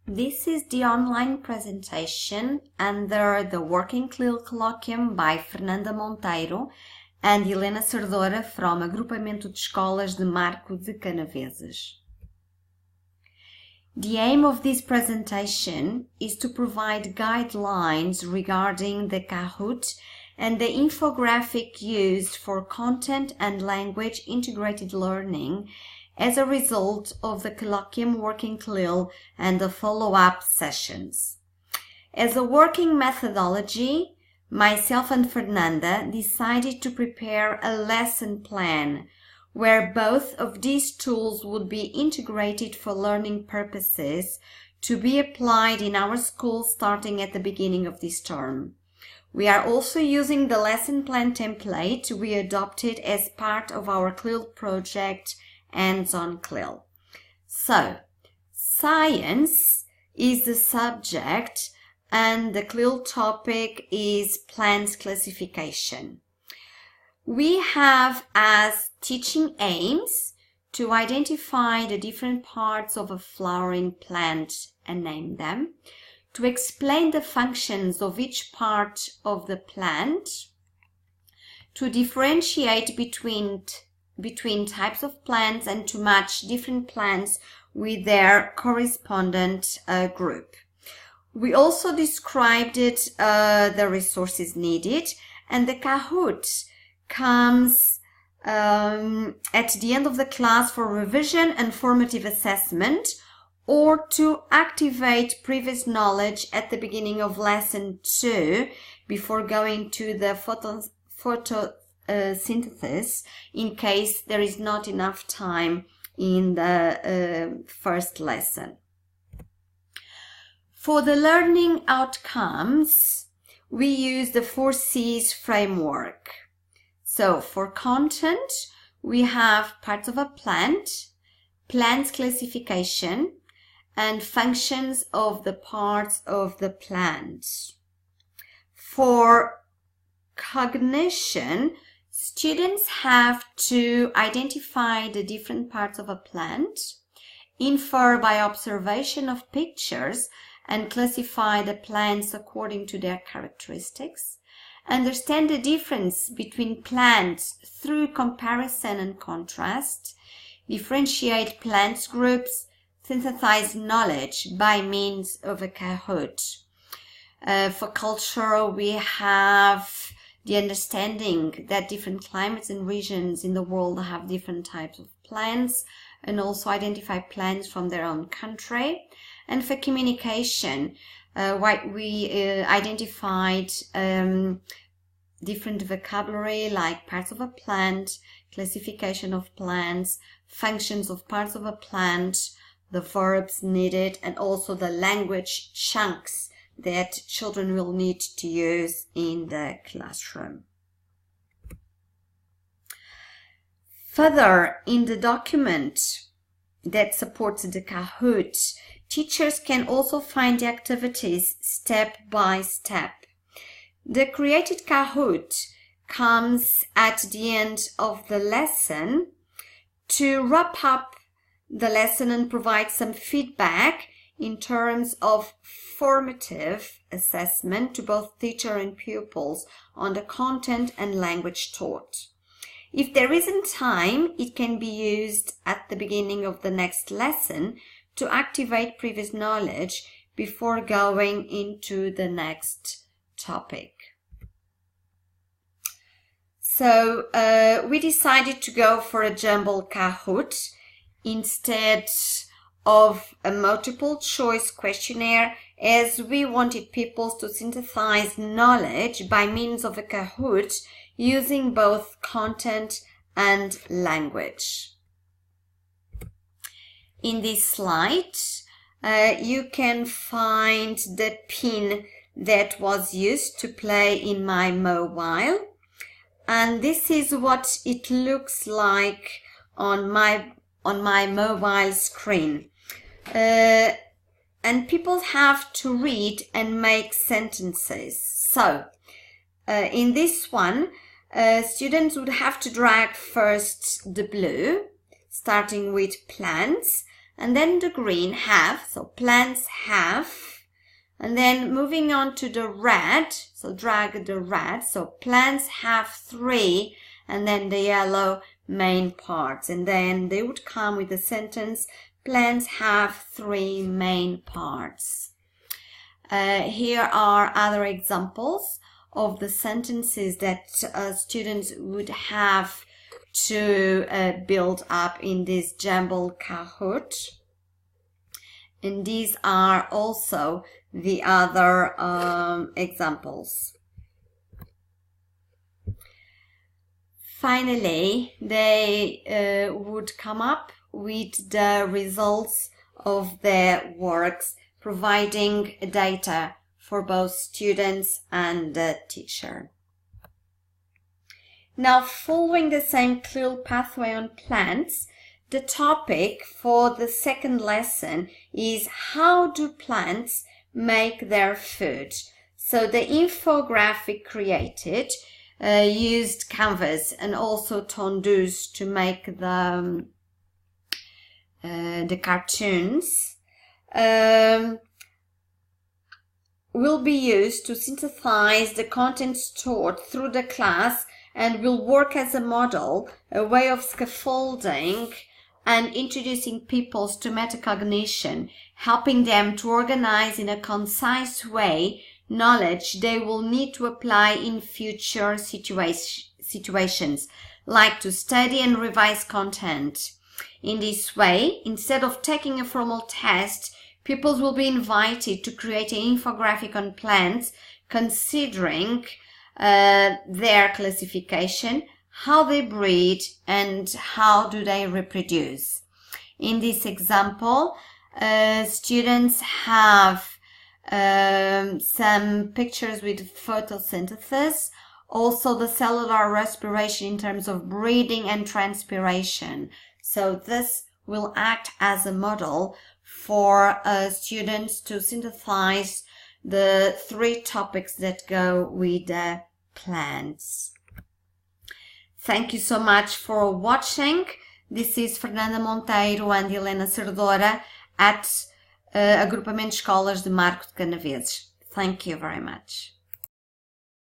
This is the online presentation under the Working CLIL Colloquium by Fernanda Monteiro and Helena Sardora from Agrupamento de Escolas de Marco de Canaveses. The aim of this presentation is to provide guidelines regarding the Kahoot and the infographic used for content and language integrated learning as a result of the Colloquium Working CLIL and the follow-up sessions. As a working methodology, myself and Fernanda decided to prepare a lesson plan where both of these tools would be integrated for learning purposes to be applied in our school starting at the beginning of this term. We are also using the lesson plan template we adopted as part of our CLIL project Hands-on CLIL. So, science is the subject and the CLIL topic is plants classification. We have as teaching aims to identify the different parts of a flowering plant and name them, to explain the functions of each part of the plant, to differentiate between types of plants and to match different plants with their correspondent group. We also described the resources needed, and the Kahoot comes at the end of the class for revision and formative assessment, or to activate previous knowledge at the beginning of lesson 2 before going to the photosynthesis in case there is not enough time in the first lesson. For the learning outcomes, we use the 4 C's framework. So for content, we have parts of a plant, plants classification, and functions of the parts of the plant. For cognition, students have to identify the different parts of a plant, infer by observation of pictures, and classify the plants according to their characteristics, understand the difference between plants through comparison and contrast, differentiate plants groups, synthesize knowledge by means of a Kahoot. For culture, we have the understanding that different climates and regions in the world have different types of plants, and also identify plants from their own country. And for communication, we identified different vocabulary like parts of a plant, classification of plants, functions of parts of a plant, the verbs needed, and also the language chunks that children will need to use in the classroom. Further, in the document that supports the Kahoot, teachers can also find the activities step by step. The created Kahoot comes at the end of the lesson to wrap up the lesson and provide some feedback in terms of formative assessment to both teacher and pupils on the content and language taught. If there isn't time, it can be used at the beginning of the next lesson to activate previous knowledge before going into the next topic. So we decided to go for a jumble Kahoot instead of a multiple choice questionnaire, as we wanted pupils to synthesize knowledge by means of a Kahoot using both content and language. In this slide, you can find the pin that was used to play in my mobile, and this is what it looks like on my mobile screen. And people have to read and make sentences. So, in this one, students would have to drag first the blue, starting with plants, and then the green have, so plants have, and then moving on to the red, so drag the red, so plants have 3, and then the yellow main parts, and then they would come with the sentence, plants have 3 main parts. Here are other examples of the sentences that students would have to build up in this Jumble Kahoot. And these are also the other examples. Finally, they would come up with the results of their works, providing data for both students and the teacher. Now, following the same CLIL pathway on plants, the topic for the second lesson is how do plants make their food? So the infographic created used canvas and also tondus to make the cartoons. Will be used to synthesize the content stored through the class and will work as a model, a way of scaffolding and introducing pupils to metacognition, helping them to organize in a concise way knowledge they will need to apply in future situations, like to study and revise content. In this way, instead of taking a formal test, pupils will be invited to create an infographic on plants, considering their classification, how they breed, and how do they reproduce. In this example, students have some pictures with photosynthesis, also the cellular respiration in terms of breathing and transpiration. So this will act as a model for students to synthesize the 3 topics that go with the plants. Thank you so much for watching. This is Fernanda Monteiro and Helena Cerdora at Agrupamento de Escolas de Marco de Canaveses. Thank you very much.